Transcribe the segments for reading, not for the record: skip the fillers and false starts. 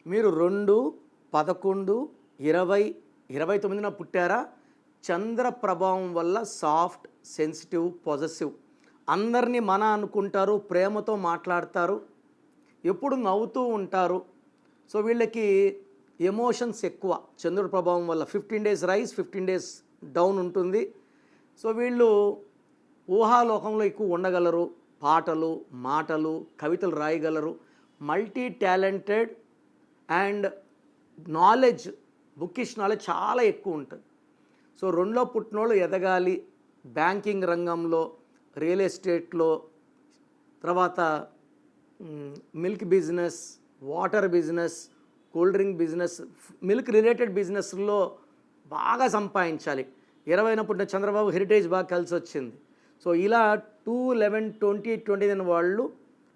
మీరు 2, 11, 20, 29న పుట్టారా? చంద్ర ప్రభావం వల్ల సాఫ్ట్, సెన్సిటివ్, పొజెసివ్, అందరినీ మన అనుకుంటారు, ప్రేమతో మాట్లాడతారు, ఎప్పుడు నవ్వుతూ ఉంటారు. సో వీళ్ళకి ఎమోషన్స్ ఎక్కువ చంద్రుడి ప్రభావం వల్ల. 15 డేస్ రైజ్, 15 డేస్ డౌన్ ఉంటుంది. సో వీళ్ళు ఊహాలోకంలో ఎక్కువ ఉండగలరు. పాటలు, మాటలు, కవితలు రాయగలరు. Multi talented and knowledge, bookish knowledge చాలా ఎక్కువ ఉంటుంది. సో 2లో పుట్టినోళ్ళు ఎదగాలి. బ్యాంకింగ్ రంగంలో, రియల్ ఎస్టేట్లో, తర్వాత milk business, water business, cool drink business, milk related బిజినెస్లో బాగా సంపాదించాలి. 20న పుట్టిన చంద్రబాబు హెరిటేజ్ బాగా కలిసి వచ్చింది. సో ఇలా 2, 11, 20, 29 వాళ్ళు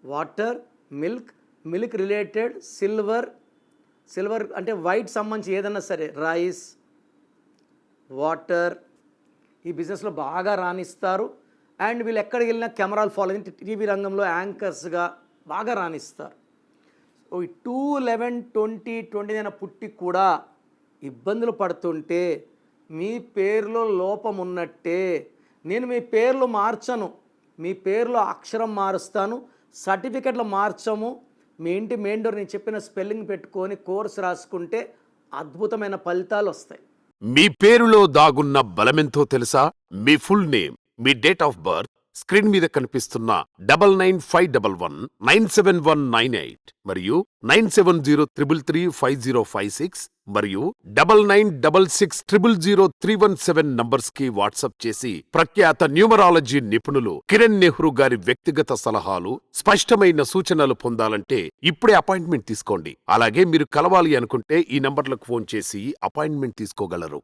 వాటర్, మిల్క్ రిలేటెడ్, సిల్వర్ అంటే వైట్ సంబంధించి ఏదన్నా సరే, రైస్, వాటర్, ఈ బిజినెస్లో బాగా రాణిస్తారు. అండ్ వీళ్ళు ఎక్కడికి వెళ్ళినా కెమెరాలు ఫాలో అయ్యి టీవీ రంగంలో యాంకర్స్గా బాగా రాణిస్తారు. సో ఈ 2, 11, 20, 29 పుట్టి కూడా ఇబ్బందులు పడుతుంటే మీ పేరులో లోపం ఉన్నట్టే. నేను మీ పేర్లు మార్చను, మీ పేరులో అక్షరం మారుస్తాను, సర్టిఫికెట్లు మార్చము. మీ ఇంటి మెయిన్ డోర్ నేను చెప్పిన స్పెల్లింగ్ పెట్టుకొని కోర్సు రాసుకుంటే అద్భుతమైన ఫలితాలు వస్తాయి. మీ పేరులో దాగున్న బలమెంతో తెలుసా? మీ ఫుల్ నేమ్, మీ డేట్ ఆఫ్ బర్త్, స్క్రీన్ మీద కనిపిస్తున్న 9951971998 మరియు 9703335056 మరియు 9966000317 నంబర్స్ కి వాట్సాప్ చేసి ప్రఖ్యాత న్యూమరాలజీ నిపుణులు కిరణ్ నెహ్రూ గారి వ్యక్తిగత సలహాలు, స్పష్టమైన సూచనలు పొందాలంటే ఇప్పుడే అపాయింట్మెంట్ తీసుకోండి. అలాగే మీరు కలవాలి అనుకుంటే ఈ నంబర్లకు ఫోన్ చేసి అపాయింట్మెంట్ తీసుకోగలరు.